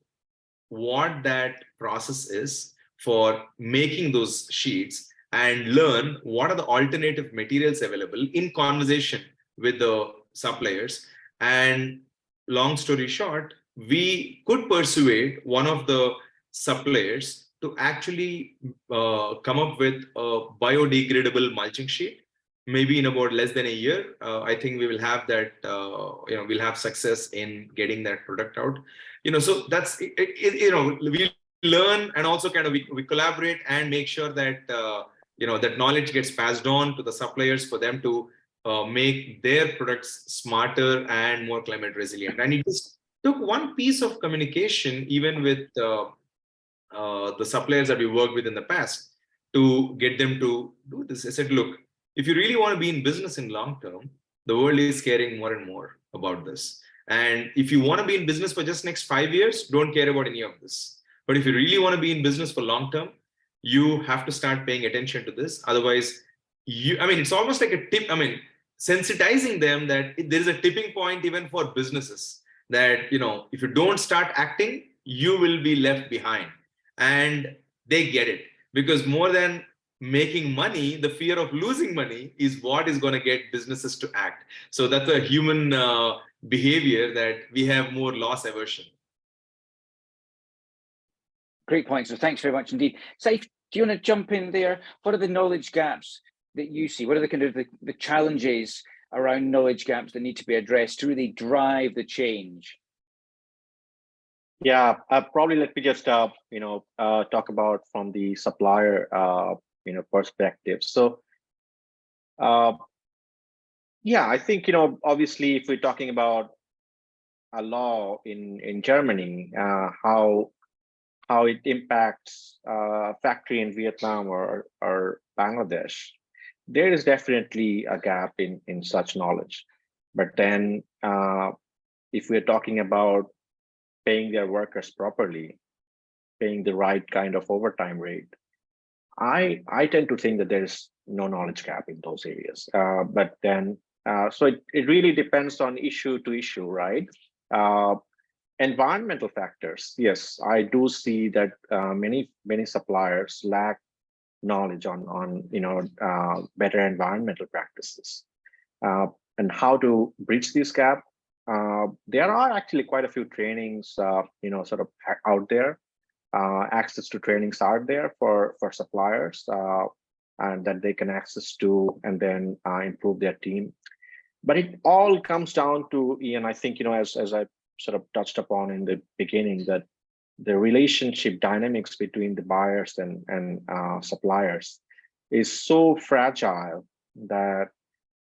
what that process is for making those sheets and learn what are the alternative materials available in conversation with the suppliers. And long story short, we could persuade one of the suppliers to actually come up with a biodegradable mulching sheet. Maybe in about less than a year, I think we will have that, we'll have success in getting that product out. So that's, we learn and also kind of we collaborate and make sure that, that knowledge gets passed on to the suppliers for them to make their products smarter and more climate resilient. And it just took one piece of communication, even with the suppliers that we worked with in the past, to get them to do this. I said, look, if you really want to be in business in long term, the world is caring more and more about this. And if you want to be in business for just next 5 years, don't care about any of this. But if you really want to be in business for long term, you have to start paying attention to this. Otherwise, it's almost like a tip. Sensitizing them that there is a tipping point even for businesses that, if you don't start acting, you will be left behind. And they get it, because more than making money, the fear of losing money is what is going to get businesses to act. So that's a human behavior that we have more loss aversion. Great point. So thanks very much indeed. Saif, do you want to jump in there? What are the knowledge gaps that you see? What are the kind of the challenges around knowledge gaps that need to be addressed to really drive the change? Yeah, probably let me just talk about from the supplier perspective. So yeah, I think obviously if we're talking about a law in Germany, how it impacts a factory in Vietnam or Bangladesh, there is definitely a gap in such knowledge. But then if we're talking about paying their workers properly, paying the right kind of overtime rate, I tend to think that there's no knowledge gap in those areas. But then, so it really depends on issue to issue, right? Environmental factors, yes, I do see that many suppliers lack knowledge on better environmental practices and how to bridge this gap. There are actually quite a few trainings, sort of out there. Access to trainings are there for suppliers. and that they can access to, and then improve their team. But it all comes down to, Ian, I think, as I sort of touched upon in the beginning, that the relationship dynamics between the buyers and suppliers is so fragile that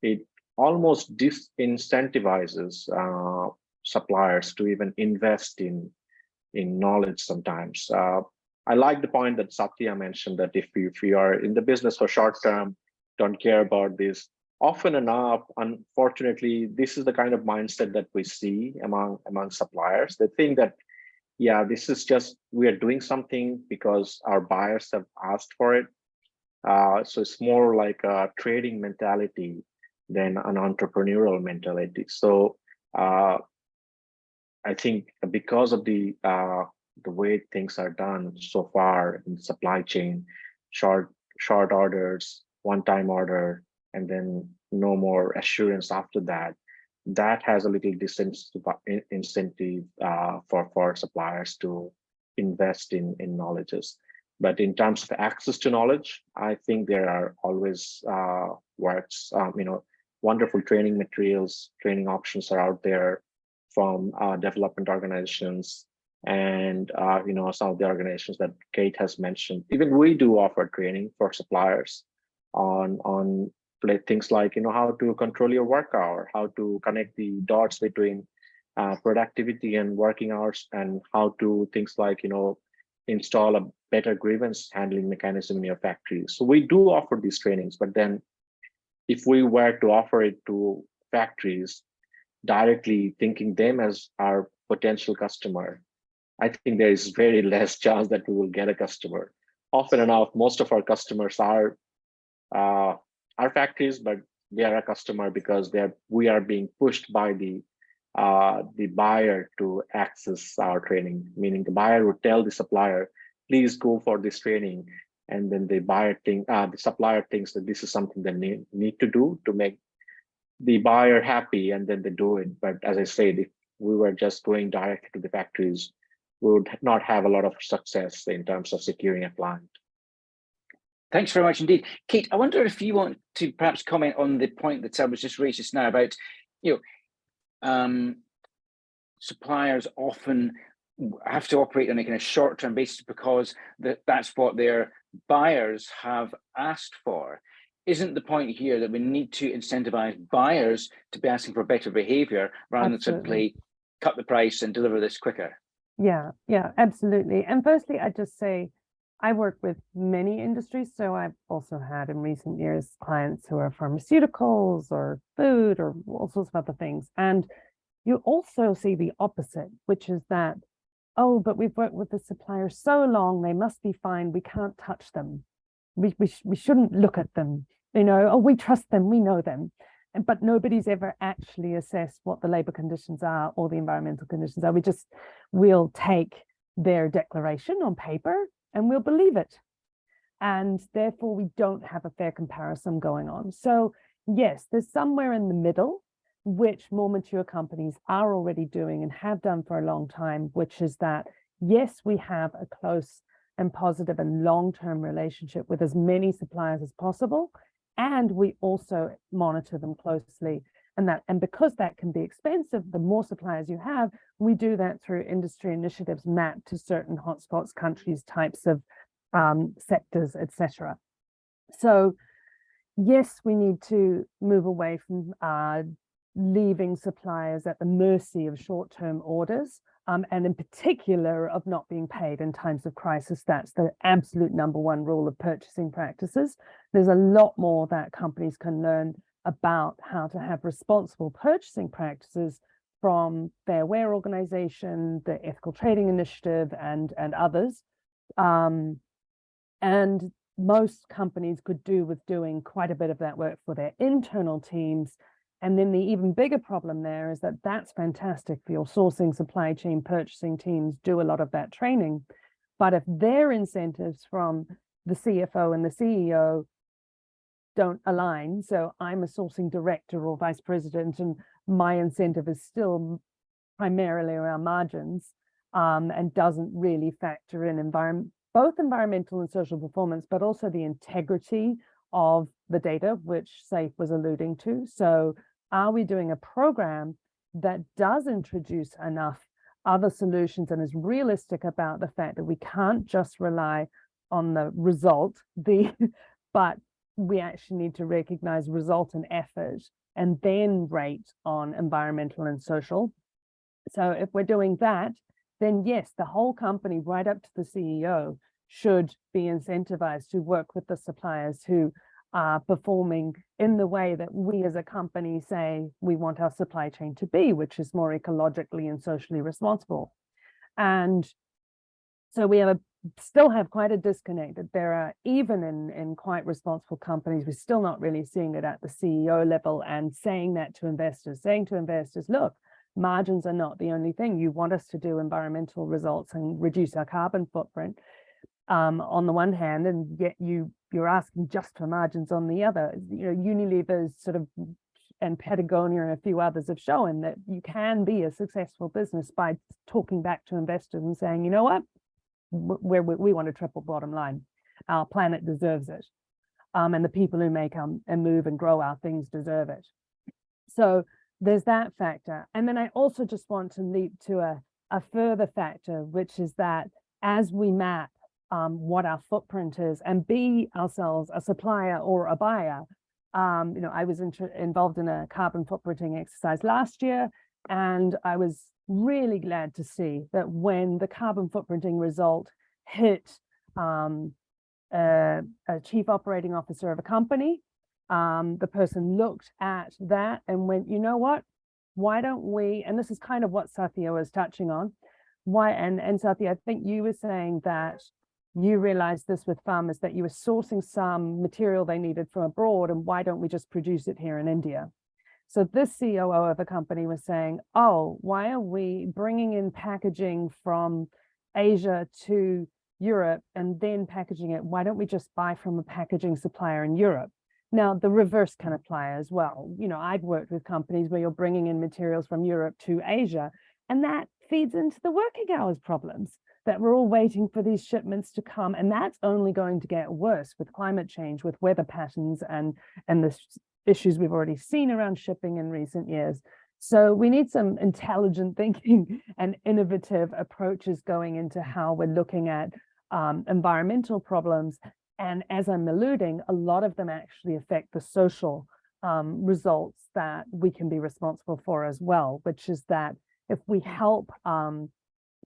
it almost disincentivizes suppliers to even invest in knowledge sometimes. I like the point that Satya mentioned, that if you are in the business for short term, don't care about this. Often enough, unfortunately, this is the kind of mindset that we see among suppliers. They think that, yeah, this is just, we are doing something because our buyers have asked for it. So it's more like a trading mentality than an entrepreneurial mentality. So I think because of the way things are done so far in supply chain, short orders, one-time order, and then no more assurance after that, that has a little incentive for suppliers to invest in knowledges. But in terms of access to knowledge, I think there are always works, wonderful training materials, training options are out there from development organizations and some of the organizations that Kate has mentioned. Even we do offer training for suppliers on things like how to control your work hour, how to connect the dots between productivity and working hours, and how to things like install a better grievance handling mechanism in your factory. So we do offer these trainings, but then if we were to offer it to factories directly, thinking them as our potential customer, I think there is very less chance that we will get a customer. Often enough, most of our customers are our factories, but they are a customer because we are being pushed by the buyer to access our training. Meaning the buyer would tell the supplier, "Please go for this training," and then the supplier thinks that this is something they need to do to make the buyer happy, and then they do it. But as I said, if we were just going directly to the factories, we would not have a lot of success in terms of securing a client. Thanks very much indeed. Kate, I wonder if you want to perhaps comment on the point that was just raised just now about, suppliers often have to operate on a kind of short-term basis because that's what their buyers have asked for. Isn't the point here that we need to incentivize buyers to be asking for better behavior rather than simply cut the price and deliver this quicker? Yeah, absolutely. And firstly, I'd just say, I work with many industries, so I've also had in recent years clients who are pharmaceuticals or food or all sorts of other things. And you also see the opposite, which is that, oh, but we've worked with the supplier so long, they must be fine, we can't touch them. We shouldn't look at them, oh, we trust them, we know them. But nobody's ever actually assessed what the labor conditions are or the environmental conditions are. We'll take their declaration on paper and we'll believe it. And therefore we don't have a fair comparison going on. So yes, there's somewhere in the middle, which more mature companies are already doing and have done for a long time, which is that, yes, we have a close and positive and long-term relationship with as many suppliers as possible. And we also monitor them closely. And because that can be expensive, the more suppliers you have, we do that through industry initiatives mapped to certain hotspots, countries, types of sectors, etc. So yes, we need to move away from leaving suppliers at the mercy of short-term orders, and in particular of not being paid in times of crisis. That's the absolute #1 rule of purchasing practices. There's a lot more that companies can learn about how to have responsible purchasing practices from Fair Wear Organization, the Ethical Trading Initiative, and others. And most companies could do with doing quite a bit of that work for their internal teams. And then the even bigger problem there is that that's fantastic for your sourcing, supply chain, purchasing teams, do a lot of that training. But if their incentives from the CFO and the CEO don't align, so I'm a sourcing director or vice president and my incentive is still primarily around margins, and doesn't really factor in both environmental and social performance, but also the integrity of the data, which Saif was alluding to. So are we doing a program that does introduce enough other solutions and is realistic about the fact that we can't just rely on the result, but we actually need to recognize result and effort and then rate on environmental and social. So if we're doing that, then yes, the whole company right up to the CEO should be incentivized to work with the suppliers who are performing in the way that we as a company say we want our supply chain to be, which is more ecologically and socially responsible. And so we still have quite a disconnect that there are, even in quite responsible companies, we're still not really seeing it at the CEO level and saying that to investors, look, margins are not the only thing. You want us to do environmental results and reduce our carbon footprint on the one hand, and yet you're asking just for margins on the other. You know, Unilever's sort of, and Patagonia and a few others have shown that you can be a successful business by talking back to investors and saying, you know what, we want a triple bottom line. Our planet deserves it. And the people who make and move and grow our things deserve it. So there's that factor. And then I also just want to leap to a further factor, which is that as we map what our footprint is and be ourselves a supplier or a buyer, you know, I was involved in a carbon footprinting exercise last year, and I was really glad to see that when the carbon footprinting result hit a chief operating officer of a company, the person looked at that and went, you know what, why don't we, and this is kind of what Satya was touching on, and Satya, I think you were saying that you realized this with farmers, that you were sourcing some material they needed from abroad, and why don't we just produce it here in India? So this COO of a company was saying, oh, why are we bringing in packaging from Asia to Europe and then packaging it? Why don't we just buy from a packaging supplier in Europe? Now, the reverse can apply as well. You know, I've worked with companies where you're bringing in materials from Europe to Asia, and that feeds into the working hours problems, that we're all waiting for these shipments to come. And that's only going to get worse with climate change, with weather patterns and the issues we've already seen around shipping in recent years. So we need some intelligent thinking and innovative approaches going into how we're looking at environmental problems. And as I'm alluding, a lot of them actually affect the social results that we can be responsible for as well, which is that if we help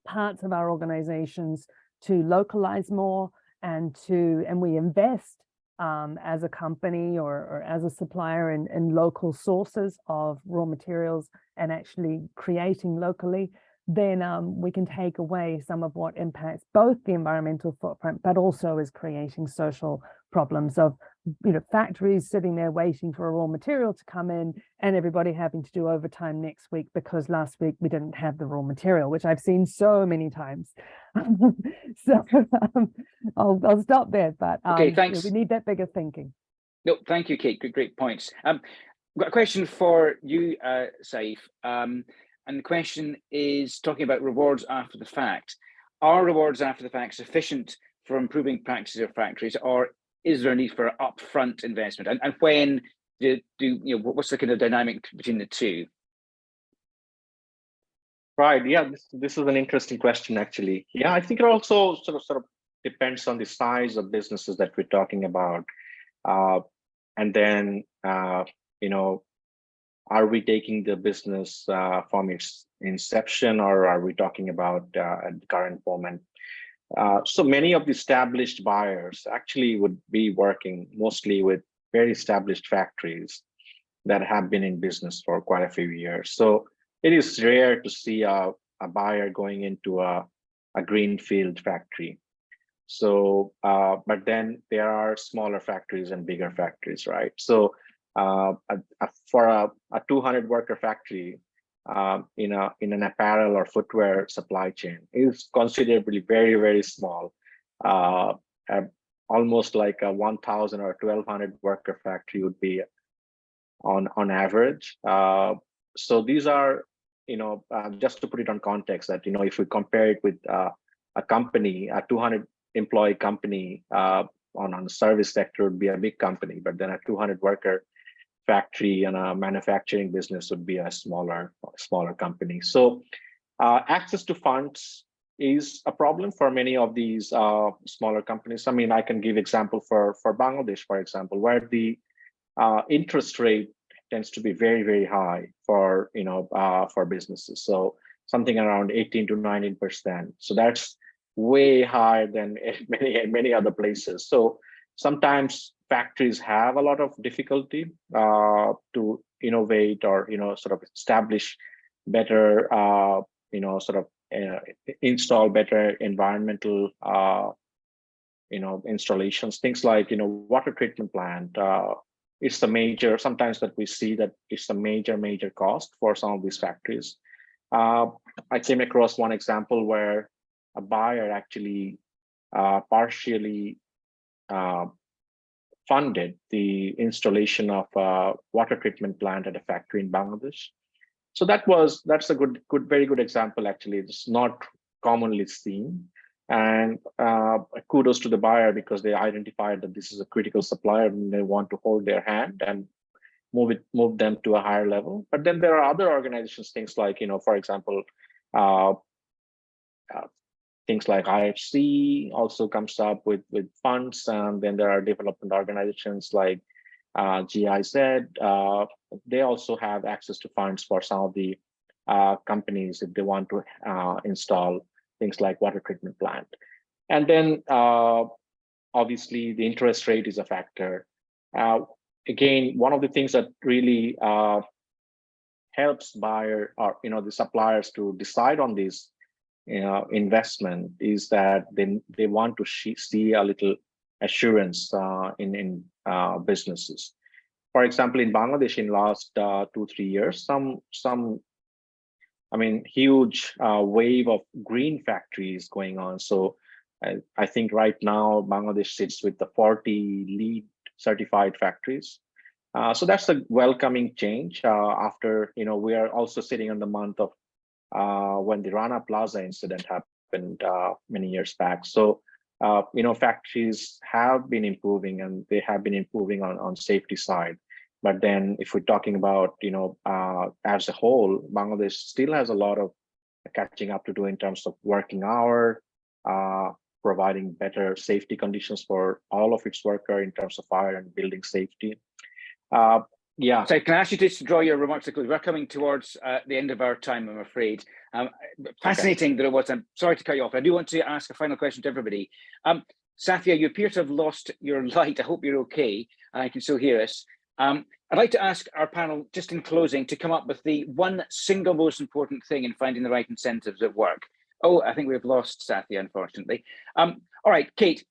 parts of our organizations to localize more and we invest as a company or as a supplier in local sources of raw materials and actually creating locally, then we can take away some of what impacts both the environmental footprint, but also is creating social problems of, you know, factories sitting there waiting for a raw material to come in and everybody having to do overtime next week because last week we didn't have the raw material, which I've seen so many times. So I'll stop there, but okay, thanks. you know, we need that bigger thinking. No, thank you, Kate. Great points. I've got a question for you, Saif. And the question is talking about rewards after the fact. Are rewards after the fact sufficient for improving practices of factories, or is there a need for upfront investment? And when do you know, what's the kind of dynamic between the two? Right. Yeah, this is an interesting question, actually. Yeah, I think it also sort of depends on the size of businesses that we're talking about, and then you know, are we taking the business from its inception, or are we talking about at the current moment? So many of the established buyers actually would be working mostly with very established factories that have been in business for quite a few years. So it is rare to see a buyer going into a greenfield factory. So, but then there are smaller factories and bigger factories, right? So for a 200 worker factory in an apparel or footwear supply chain is considerably very, very small, almost like a 1,000 or 1,200 worker factory would be on average. So these are, you know, just to put it on context, that, you know, if we compare it with a company, a 200 employee company, on the service sector would be a big company, but then a 200 worker factory and a manufacturing business would be a smaller company. So access to funds is a problem for many of these smaller companies. I mean, I can give example for Bangladesh, for example, where the interest rate tends to be very, very high for for businesses. So something around 18 to 19%. So that's way higher than many other places. So sometimes factories have a lot of difficulty to innovate or sort of establish better install better environmental installations. Things like water treatment plant. It's the major, sometimes that we see that it's a major cost for some of these factories. I came across one example where a buyer actually partially funded the installation of a water treatment plant at a factory in Bangladesh. So that's a very good example. Actually, it's not commonly seen, and kudos to the buyer because they identified that this is a critical supplier and they want to hold their hand and move them to a higher level. But then there are other organizations, things like for example, things like IFC also comes up with funds, and then there are development organizations like GIZ. They also have access to funds for some of the companies if they want to install things like water treatment plant. And then obviously the interest rate is a factor. Again, one of the things that really helps buyer or the suppliers to decide on this investment is that they want to see a little assurance in businesses. For example, in Bangladesh, in last 2-3 years, some huge wave of green factories going on. So I think right now Bangladesh sits with the 40 LEED certified factories. So that's a welcoming change after we are also sitting on the month of when the Rana Plaza incident happened many years back. So factories have been improving, and they have been improving on safety side. But then if we're talking about as a whole, Bangladesh still has a lot of catching up to do in terms of working hour, providing better safety conditions for all of its workers in terms of fire and building safety. Yeah. So can I ask you to draw your remarks to close? We're coming towards the end of our time, I'm afraid. Fascinating that it was. I'm sorry to cut you off. I do want to ask a final question to everybody. Sathya, you appear to have lost your light. I hope you're okay. I can still hear us. I'd like to ask our panel, just in closing, to come up with the one single most important thing in finding the right incentives at work. Oh, I think we've lost Sathya, unfortunately. All right, Kate,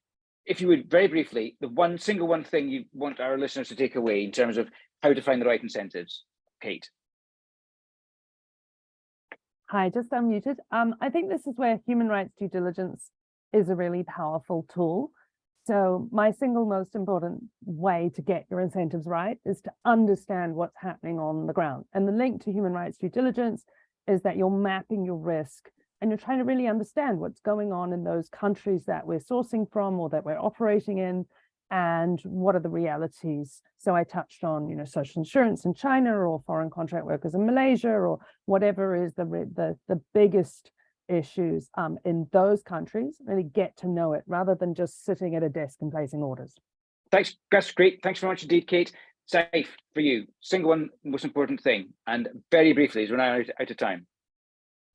if you would very briefly, the one thing you want our listeners to take away in terms of how to find the right incentives. Kate. Hi, just unmuted. I think this is where human rights due diligence is a really powerful tool. So my single most important way to get your incentives right is to understand what's happening on the ground. And the link to human rights due diligence is that you're mapping your risk and you're trying to really understand what's going on in those countries that we're sourcing from or that we're operating in, and what are the realities. So I touched on, social insurance in China, or foreign contract workers in Malaysia, or whatever is the biggest issues in those countries. Really get to know it rather than just sitting at a desk and placing orders. Thanks, that's great. Thanks very much indeed, Kate. Saif, for you, single one most important thing, and very briefly, as we're now out of time.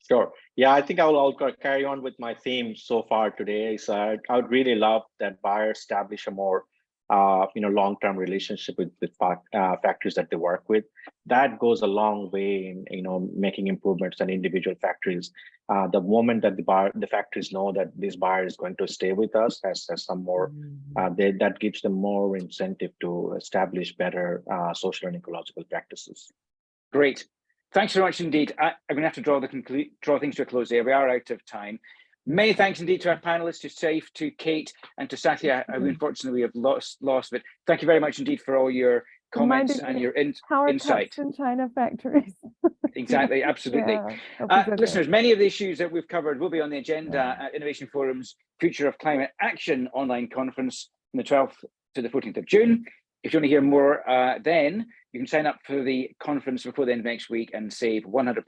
Sure. Yeah, I think I'll carry on with my theme so far today. So I would really love that buyers establish a more long-term relationship with factories that they work with. That goes a long way in making improvements in individual factories. The moment that the factories know that this buyer is going to stay with us, has some more, that gives them more incentive to establish better social and ecological practices. Great. Thanks very much indeed. I'm going to have to draw things to a close there. We are out of time. Many thanks indeed to our panelists, to Saif, to Kate, and to Sathya, who unfortunately we have lost. But thank you very much indeed for all your comments and your insight. In China factories. Exactly, absolutely. Yeah, listeners, many of the issues that we've covered will be on the agenda at Innovation Forum's Future of Climate Action online conference from the 12th to the 14th of June. If you want to hear more, then you can sign up for the conference before the end of next week and save £100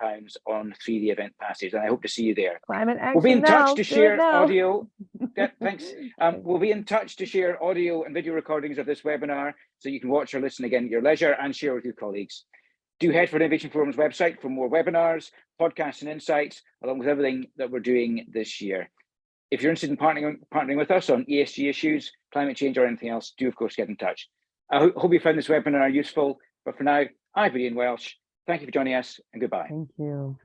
on 3-day event passes. And I hope to see you there. Climate action We'll be in touch now. to Do it share now. audio. Yeah, thanks. We'll be in touch to share audio and video recordings of this webinar so you can watch or listen again at your leisure and share with your colleagues. Do head for Innovation Forum's website for more webinars, podcasts and insights, along with everything that we're doing this year. If you're interested in partnering with us on ESG issues, climate change or anything else, do of course get in touch. I hope you found this webinar useful, but for now, I've been Ian Welsh. Thank you for joining us and goodbye. Thank you.